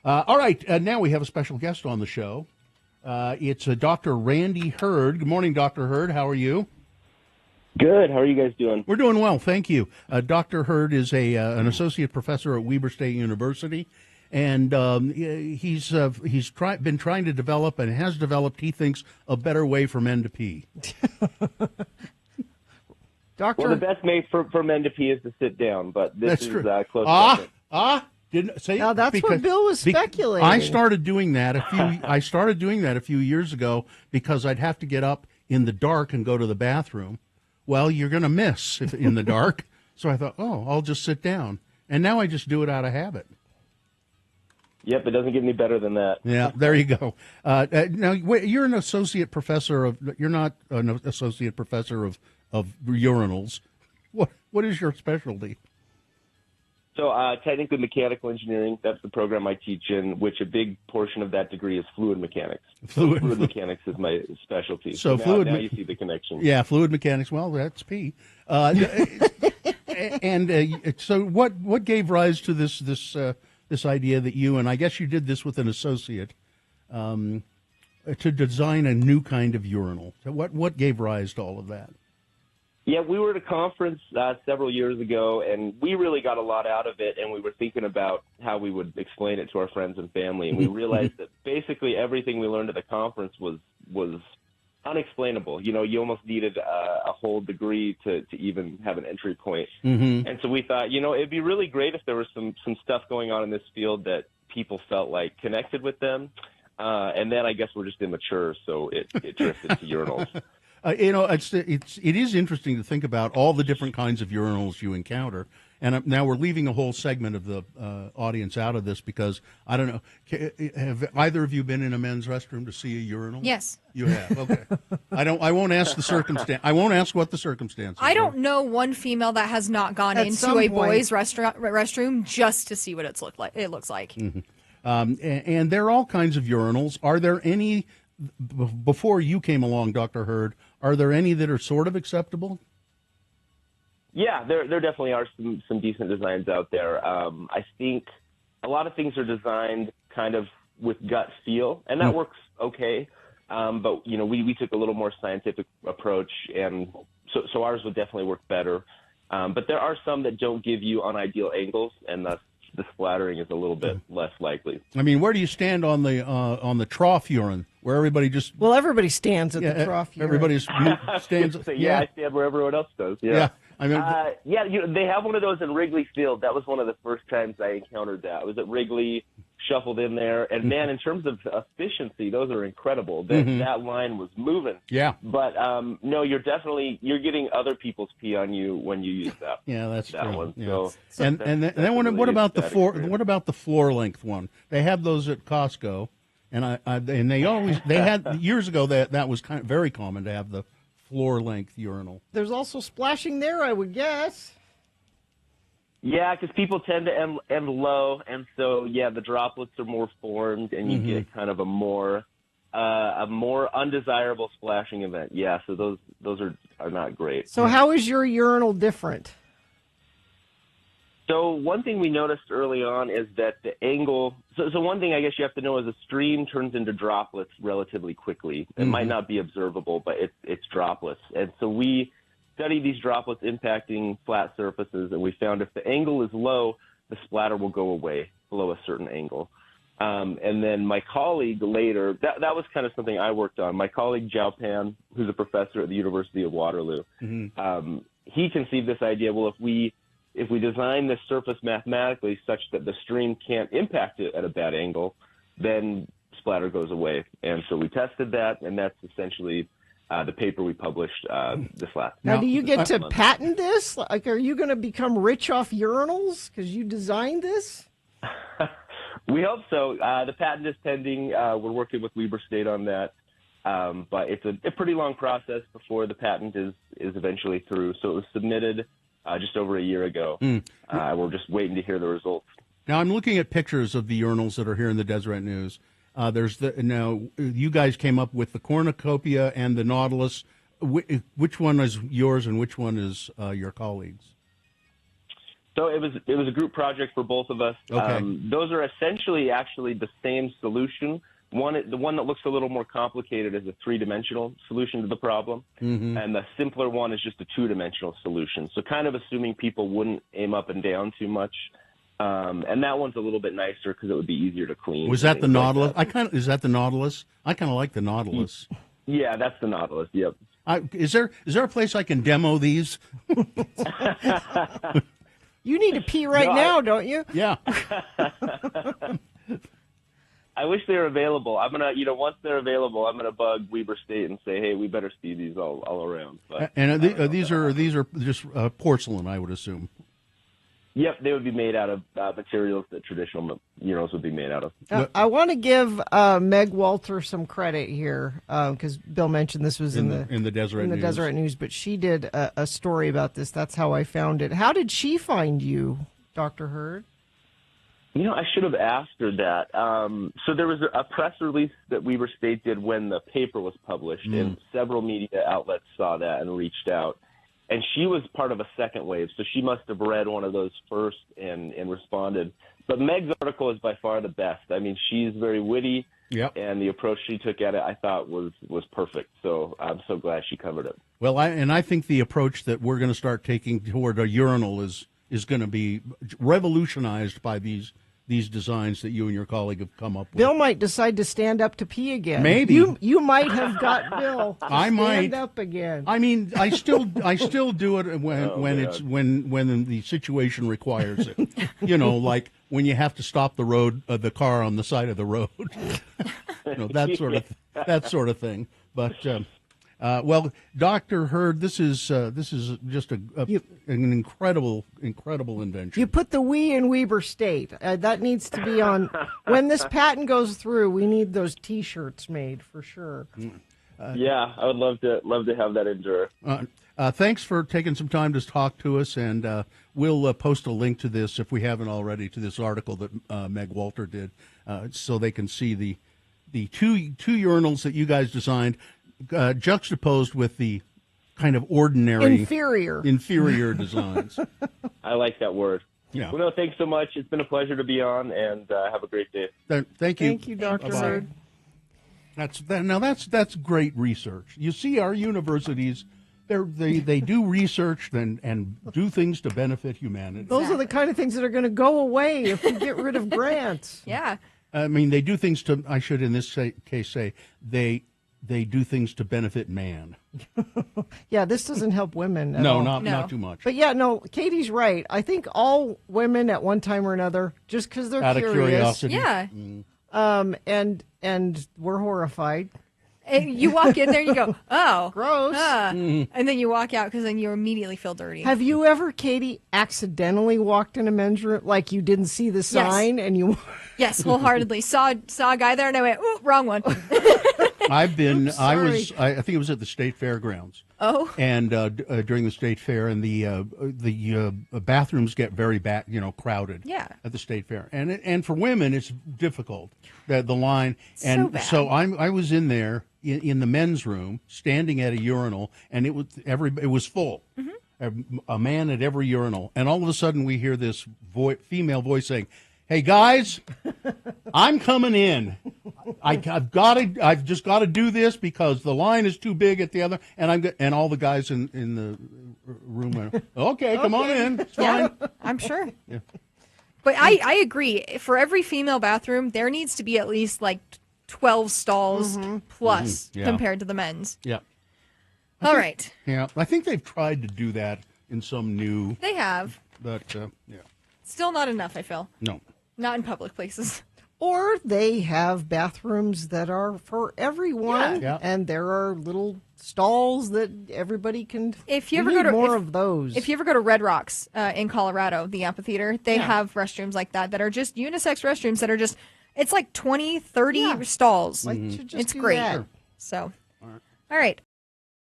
All right, now we have a special guest on the show. It's Dr. Randy Hurd. Good morning, Dr. Hurd. How are you? Good. How are you guys doing? We're doing well, thank you. Dr. Hurd is an associate professor at Weber State University, and he's been trying to develop and has developed, he thinks, a better way for men to pee. Doctor, well, the best way for men to pee is to sit down, but this is close. Didn't say now that's what Bill was speculating. I started doing that a few years ago because I'd have to get up in the dark and go to the bathroom. Well, you're going to miss in the dark, so I thought, I'll just sit down, and now I just do it out of habit. Yep, it doesn't get any better than that. Yeah, there you go. Now you're an associate professor of. You're not an associate professor of urinals. What is your specialty? So technically mechanical engineering, that's the program I teach in, which a big portion of that degree is fluid mechanics. Fluid mechanics is my specialty. So now you see the connection. Yeah, fluid mechanics. Well, that's P. So what gave rise to this idea that you, and I guess you did this with an associate, to design a new kind of urinal? So what gave rise to all of that? Yeah, we were at a conference several years ago, and we really got a lot out of it, and we were thinking about how we would explain it to our friends and family, and we realized that basically everything we learned at the conference was unexplainable. You know, you almost needed a whole degree to even have an entry point. Mm-hmm. And so we thought, it'd be really great if there was some stuff going on in this field that people felt like connected with them. And then I guess we're just immature, so it drifted to urinals. It is interesting to think about all the different kinds of urinals you encounter. And now we're leaving a whole segment of the audience out of this because, I don't know, have either of you been in a men's restroom to see a urinal? Yes. You have? Okay. I won't ask the circumstance. I won't ask what the circumstances I don't know one female that has not gone into a boys' restroom just to see what it looks like. Mm-hmm. And there are all kinds of urinals. Are there any, before you came along, Dr. Hurd, are there any that are sort of acceptable? Yeah, there definitely are some decent designs out there. I think a lot of things are designed kind of with gut feel, and that works okay. But, we took a little more scientific approach, and so ours would definitely work better. But there are some that don't give you unideal angles, and thus the splattering is a little bit less likely. I mean, where do you stand on the trough urine, where everybody just... Well, everybody stands at the trough urine. Everybody stands... I stand where everyone else does. Yeah. I mean, they have one of those in Wrigley Field. That was one of the first times I encountered that. I was at Wrigley, shuffled in there, and man, in terms of efficiency, those are incredible. That line was moving. Yeah. But no, you're getting other people's pee on you when you use that. Yeah, that's that true. one. Yeah. So and then what about the floor? What about the floor length one? They have those at Costco, and they had years ago that was kind of very common to have the floor length urinal. There's also splashing there, I would guess. Yeah, because people tend to end low, and so the droplets are more formed, and you get kind of a more undesirable splashing event. Yeah, so those are not great. So how is your urinal different? So one thing we noticed early on is that the angle. So one thing I guess you have to know is a stream turns into droplets relatively quickly. It might not be observable, but it's droplets, and so we studied these droplets impacting flat surfaces, and we found if the angle is low, the splatter will go away below a certain angle. And then my colleague later, that was kind of something I worked on. My colleague Zhao Pan, who's a professor at the University of Waterloo, he conceived this idea, well, if we design this surface mathematically such that the stream can't impact it at a bad angle, then splatter goes away. And so we tested that, and that's essentially the paper we published this last. Now, do you get to patent this? Like, are you going to become rich off urinals because you designed this? We hope so. The patent is pending. We're working with Weber State on that, but it's a pretty long process before the patent is eventually through. So it was submitted just over a year ago. We're just waiting to hear the results. Now, I'm looking at pictures of the urinals that are here in the Deseret News. Now you guys came up with the cornucopia and the Nautilus. Which one is yours and which one is your colleagues? So it was a group project for both of us. Okay. Those are essentially actually the same solution. The one that looks a little more complicated is a 3-dimensional solution to the problem, and the simpler one is just a 2-dimensional solution. So kind of assuming people wouldn't aim up and down too much, and that one's a little bit nicer because it would be easier to clean. Was that the Nautilus? Like Is that the Nautilus? I kind of like the Nautilus. Yeah, that's the Nautilus. Yep. Is there a place I can demo these? You need to pee now, don't you? Yeah. I wish they were available. I'm gonna, once they're available, I'm gonna bug Weber State and say, hey, we better see these all around. But, and these are just porcelain, I would assume. Yep, they would be made out of materials that traditional urinals would be made out of. I want to give Meg Walter some credit here because Bill mentioned this was in the Deseret News, but she did a story about this. That's how I found it. How did she find you, Dr. Hurd? I should have asked her that. So there was a press release that Weber State did when the paper was published, and several media outlets saw that and reached out. And she was part of a second wave, so she must have read one of those first and responded. But Meg's article is by far the best. I mean, she's very witty, and the approach she took at it I thought was perfect. So I'm so glad she covered it. Well, I think the approach that we're going to start taking toward a urinal is going to be revolutionized by these designs that you and your colleague have come up with. Bill might decide to stand up to pee again. Maybe you might have got Bill to stand up again. I mean, I still do it when the situation requires it. Like when you have to stop the car on the side of the road. that sort of thing. But well, Dr. Hurd, this is just an incredible invention. You put the "we" in Weber State. That needs to be on. When this patent goes through, we need those T-shirts made for sure. Yeah, I would love to have that endure. Thanks for taking some time to talk to us, and we'll post a link to this if we haven't already to this article that Meg Walter did, so they can see the two urinals that you guys designed. Juxtaposed with the kind of ordinary inferior designs. I like that word. Yeah. Well, no, thanks so much. It's been a pleasure to be on, and have a great day. Thank you. Thank you, Dr. Hurd. That's great research. You see, our universities, they do research and do things to benefit humanity. Those are the kind of things that are going to go away if we get rid of grants. Yeah. I mean, they do things to. I should, in this case, say they do things to benefit man. Yeah, this doesn't help women at all. No, not too much. But yeah, no, Katie's right. I think all women at one time or another, just because they're out curious. Of curiosity. Yeah. And we're horrified. And you walk in there, you go, oh, gross, and then you walk out because then you immediately feel dirty. Have you ever, Katie, accidentally walked in a men's room, like you didn't see the sign and you? Yes, wholeheartedly saw a guy there and I went, ooh, wrong one. I've been. I think it was at the state fairgrounds. Oh. And during the state fair, and the bathrooms get very crowded. Yeah. At the state fair, and for women it's difficult. The line, and so bad. So I was in there in the men's room, standing at a urinal, and it was full. Mm-hmm. A man at every urinal, and all of a sudden we hear this female voice saying, "Hey guys, I'm coming in. I've just got to do this because the line is too big at the other." And all the guys in the room went, "Okay, come on in. It's fine." I'm sure. Yeah. But I agree. For every female bathroom, there needs to be at least like 12 stalls plus compared to the men's. Yeah. All right. Yeah, I think they've tried to do that in some new. They have. But yeah. Still not enough, I feel. No. Not in public places. Or they have bathrooms that are for everyone, and there are little stalls that everybody can. If you ever go to more of those, if you ever go to Red Rocks in Colorado, the amphitheater, they have restrooms like that are just unisex restrooms that are just. It's like 20, 30 stalls. Like, it's great. That. So, all right.